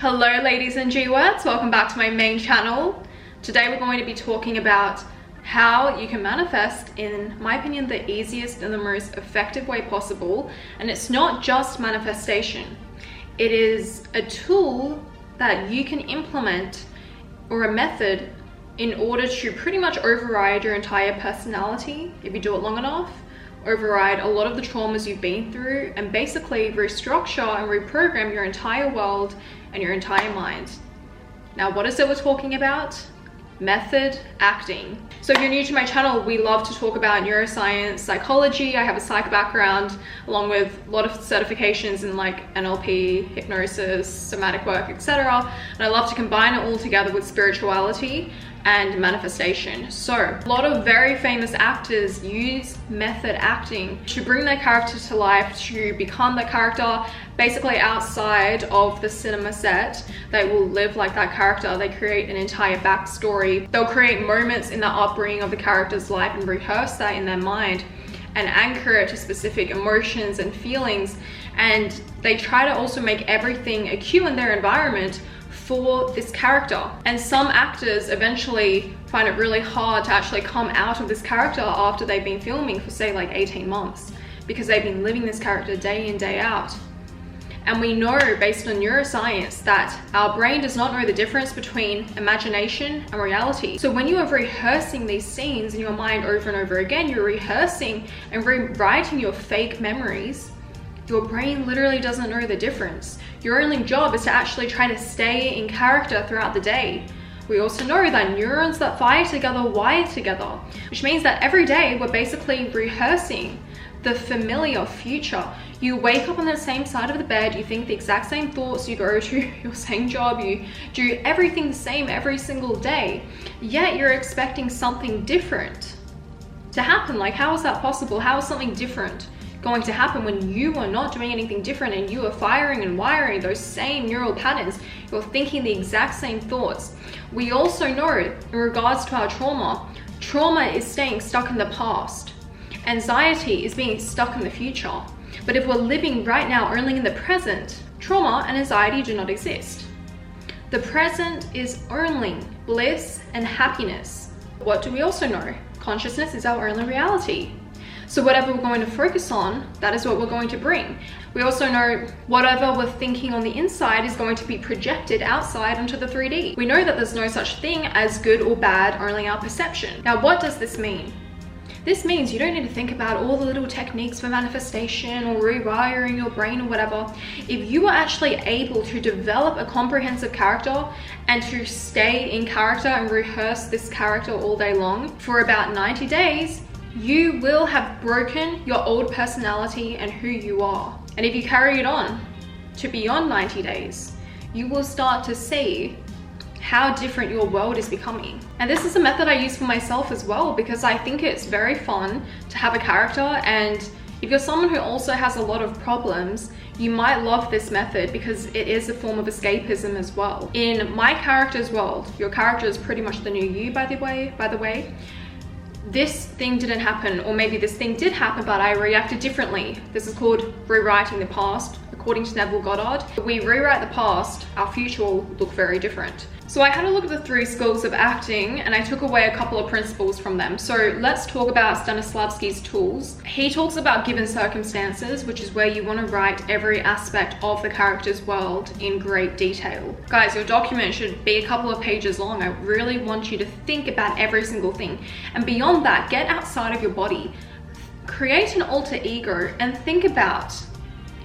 Hello ladies and G-words, welcome back to my main channel. Today we're going to be talking about how you can manifest, in my opinion, the easiest and the most effective way possible. And it's not just manifestation. It is a tool that you can implement, or a method, in order to pretty much override your entire personality if you do it long enough, override a lot of the traumas you've been through, and basically restructure and reprogram your entire world and your entire mind. Now, what is it we're talking about? Method acting. So if you're new to my channel, we love to talk about neuroscience, psychology. I have a psych background along with a lot of certifications in like NLP, hypnosis, somatic work, etc. And I love to combine it all together with spirituality and manifestation. So a lot of very famous actors use method acting to bring their character to life, to become the character basically outside of the cinema set. They will live like that character. They create an entire backstory. They'll create moments in the upbringing of the character's life and rehearse that in their mind and anchor it to specific emotions and feelings. And they try to also make everything a cue in their environment for this character. And some actors eventually find it really hard to actually come out of this character after they've been filming for say like 18 months, because they've been living this character day in, day out. And we know based on neuroscience that our brain does not know the difference between imagination and reality. So when you are rehearsing these scenes in your mind over and over again, you're rehearsing and rewriting your fake memories. Your brain literally doesn't know the difference. Your only job is to actually try to stay in character throughout the day. We also know that neurons that fire together wire together, which means that every day we're basically rehearsing the familiar future. You wake up on the same side of the bed, you think the exact same thoughts, you go to your same job, you do everything the same every single day, yet you're expecting something different to happen. Like, how is that possible? How is something different going to happen when you are not doing anything different and you are firing and wiring those same neural patterns? You're thinking the exact same thoughts. We also know in regards to our trauma is staying stuck in the past. Anxiety is being stuck in the future. But if we're living right now only in the present, trauma and anxiety do not exist. The present is only bliss and happiness. What do we also know? Consciousness is our only reality. So whatever we're going to focus on, that is what we're going to bring. We also know whatever we're thinking on the inside is going to be projected outside onto the 3D. We know that there's no such thing as good or bad, only our perception. Now, what does this mean? This means you don't need to think about all the little techniques for manifestation or rewiring your brain or whatever. If you are actually able to develop a comprehensive character and to stay in character and rehearse this character all day long for about 90 days, you will have broken your old personality and who you are. And if you carry it on to beyond 90 days, you will start to see how different your world is becoming. And this is a method I use for myself as well, because I think it's very fun to have a character. And if you're someone who also has a lot of problems, you might love this method because it is a form of escapism as well. In my character's world, your character is pretty much the new you, by the way. This thing didn't happen, or maybe this thing did happen, but I reacted differently. This is called rewriting the past. According to Neville Goddard, if we rewrite the past, our future will look very different. So I had a look at the 3 schools of acting, and I took away a couple of principles from them. So let's talk about Stanislavski's tools. He talks about given circumstances, which is where you want to write every aspect of the character's world in great detail. Guys, your document should be a couple of pages long. I really want you to think about every single thing. And beyond that, get outside of your body. Create an alter ego and think about,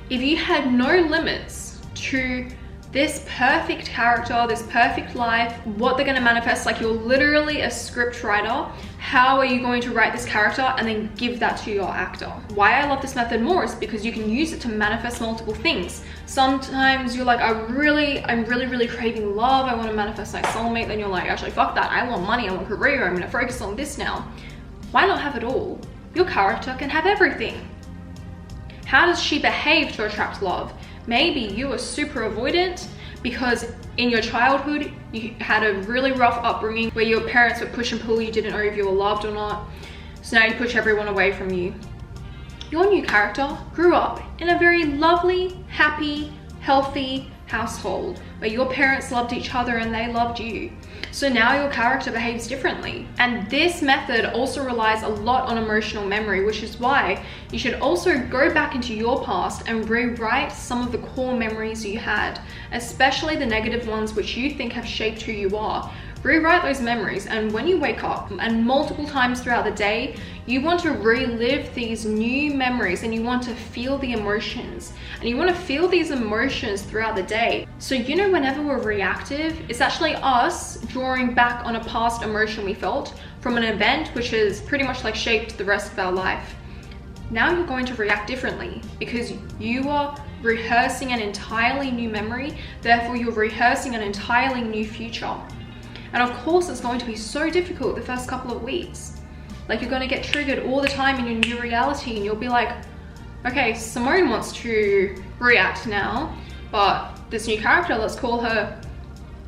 if you had no limits to this perfect character, this perfect life, what they're going to manifest, like you're literally a script writer, how are you going to write this character and then give that to your actor? Why I love this method more is because you can use it to manifest multiple things. Sometimes you're like, I'm really craving love, I want to manifest my soulmate. Then you're like, actually fuck that, I want money, I want career, I'm going to focus on this now. Why not have it all? Your character can have everything. How does she behave to attract love? Maybe you are super avoidant because in your childhood you had a really rough upbringing where your parents would push and pull, you didn't know if you were loved or not. So now you push everyone away from you. Your new character grew up in a very lovely, happy, healthy, household where your parents loved each other and they loved you. So now your character behaves differently. And this method also relies a lot on emotional memory, which is why you should also go back into your past and rewrite some of the core memories you had, especially the negative ones which you think have shaped who you are. Rewrite those memories, and when you wake up and multiple times throughout the day, you want to relive these new memories and you want to feel the emotions, and you want to feel these emotions throughout the day. So you know, whenever we're reactive, it's actually us drawing back on a past emotion we felt from an event which has pretty much like shaped the rest of our life. Now you're going to react differently because you are rehearsing an entirely new memory, therefore you're rehearsing an entirely new future. And of course, it's going to be so difficult the first couple of weeks. Like, you're going to get triggered all the time in your new reality, and you'll be like, okay, Simone wants to react now, but this new character, let's call her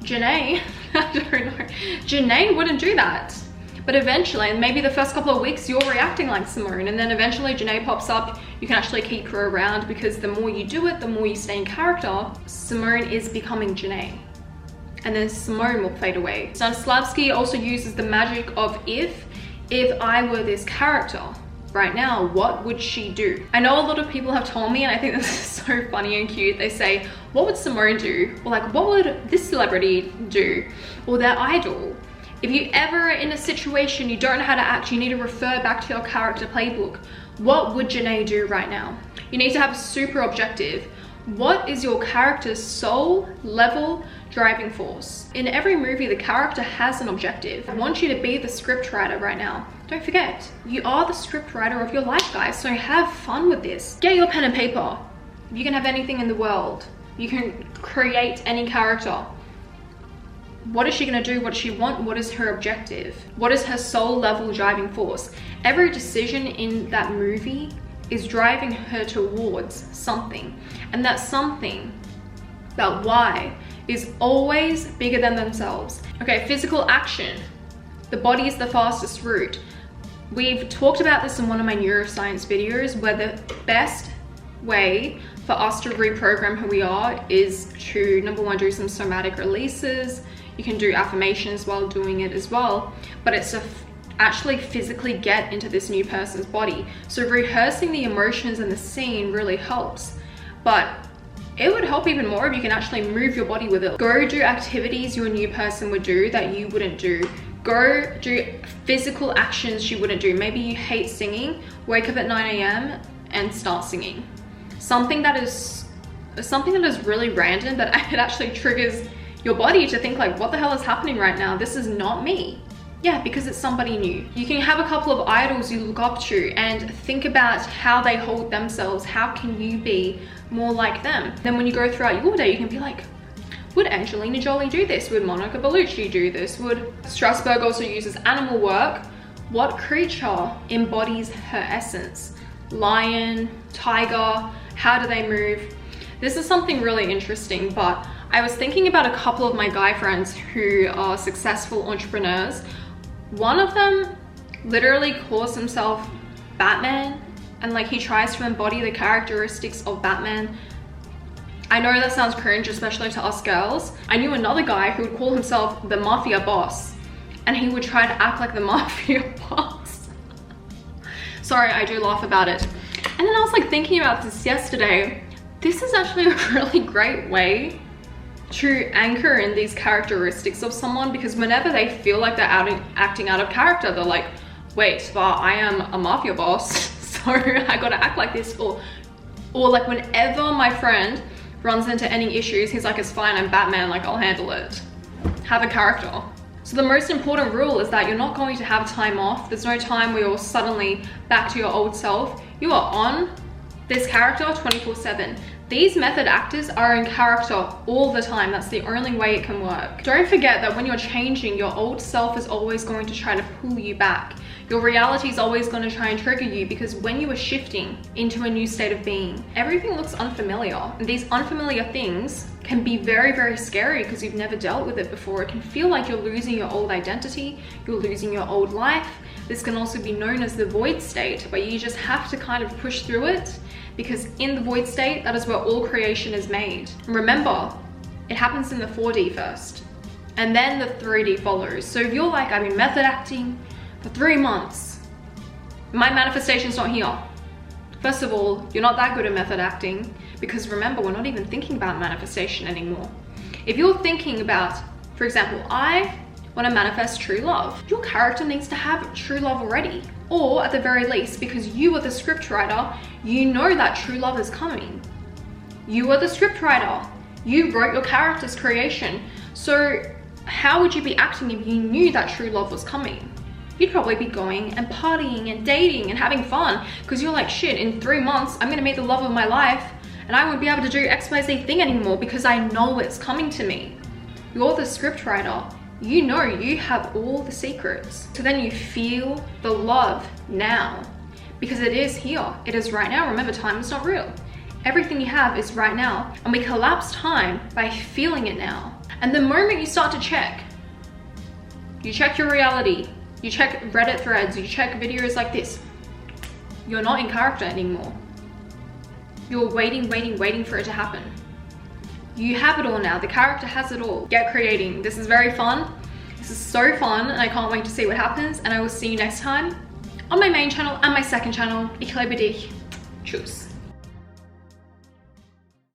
Janae. I don't know. Janae wouldn't do that. But eventually, and maybe the first couple of weeks, you're reacting like Simone, and then eventually Janae pops up. You can actually keep her around because the more you do it, the more you stay in character. Simone is becoming Janae. And then Simone will fade away. Stanislavski also uses the magic of if I were this character right now, what would she do? I know a lot of people have told me, and I think this is so funny and cute. They say, what would Simone do? Or like, what would this celebrity do? Or their idol. If you ever are in a situation you don't know how to act, you need to refer back to your character playbook. What would Janae do right now? You need to have super objective. What is your character's soul level driving force? In every movie, the character has an objective. I want you to be the script writer right now. Don't forget, you are the script writer of your life, guys, so have fun with this. Get your pen and paper. You can have anything in the world. You can create any character. What is she gonna do? What does she want? What is her objective? What is her soul level driving force? Every decision in that movie is driving her towards something, and that something, that why, is always bigger than themselves. Okay, physical action. The body is the fastest route. We've talked about this in one of my neuroscience videos, where the best way for us to reprogram who we are is to, number one, do some somatic releases. You can do affirmations while doing it as well, but it's to actually physically get into this new person's body. So rehearsing the emotions and the scene really helps, but it would help even more if you can actually move your body with it. Go do activities your new person would do that you wouldn't do. Go do physical actions you wouldn't do. Maybe you hate singing, wake up at 9 a.m. and start singing. Something that is really random, but it actually triggers your body to think like, what the hell is happening right now? This is not me. Yeah, because it's somebody new. You can have a couple of idols you look up to and think about how they hold themselves. How can you be more like them? Then when you go throughout your day, you can be like, would Angelina Jolie do this? Would Monica Bellucci do this? Would Strasberg also uses animal work? What creature embodies her essence? Lion, tiger, how do they move? This is something really interesting, but I was thinking about a couple of my guy friends who are successful entrepreneurs. One of them literally calls himself Batman, and like he tries to embody the characteristics of Batman. I know that sounds cringe, especially to us girls. I knew another guy who would call himself the mafia boss, and he would try to act like the mafia boss. Sorry, I do laugh about it. And then I was like thinking about this yesterday. This is actually a really great way to anchor in these characteristics of someone, because whenever they feel like they're acting out of character, they're like, wait, but I am a mafia boss, so I gotta act like this. Or like whenever my friend runs into any issues, he's like, it's fine, I'm Batman, like I'll handle it. Have a character. So the most important rule is that you're not going to have time off. There's no time where you're suddenly back to your old self. You are on this character 24/7. These method actors are in character all the time. That's the only way it can work. Don't forget that when you're changing, your old self is always going to try to pull you back. Your reality is always going to try and trigger you, because when you are shifting into a new state of being, everything looks unfamiliar. And these unfamiliar things can be very, very scary because you've never dealt with it before. It can feel like you're losing your old identity, you're losing your old life. This can also be known as the void state, where you just have to kind of push through it, because in the void state, that is where all creation is made. And remember, it happens in the 4D first, and then the 3D follows. So if you're like, I've been method acting for 3 months, my manifestation's not here. First of all, you're not that good at method acting, because remember, we're not even thinking about manifestation anymore. If you're thinking about, for example, I want to manifest true love, your character needs to have true love already. Or at the very least, because you are the script writer, you know that true love is coming. You are the script writer. You wrote your character's creation. So how would you be acting if you knew that true love was coming? You'd probably be going and partying and dating and having fun, because you're like, shit, in 3 months, I'm gonna meet the love of my life and I won't be able to do XYZ thing anymore because I know it's coming to me. You're the script writer. You know you have all the secrets. So then you feel the love now, because it is here. It is right now. Remember, time is not real. Everything you have is right now. And we collapse time by feeling it now. And the moment you start to check, you check your reality, you check Reddit threads, you check videos like this, you're not in character anymore. You're waiting for it to happen. You have it all now. The character has it all. Get creating. This is very fun. This is so fun, and I can't wait to see what happens. And I will see you next time on my main channel and my second channel. Ich liebe dich. Tschüss.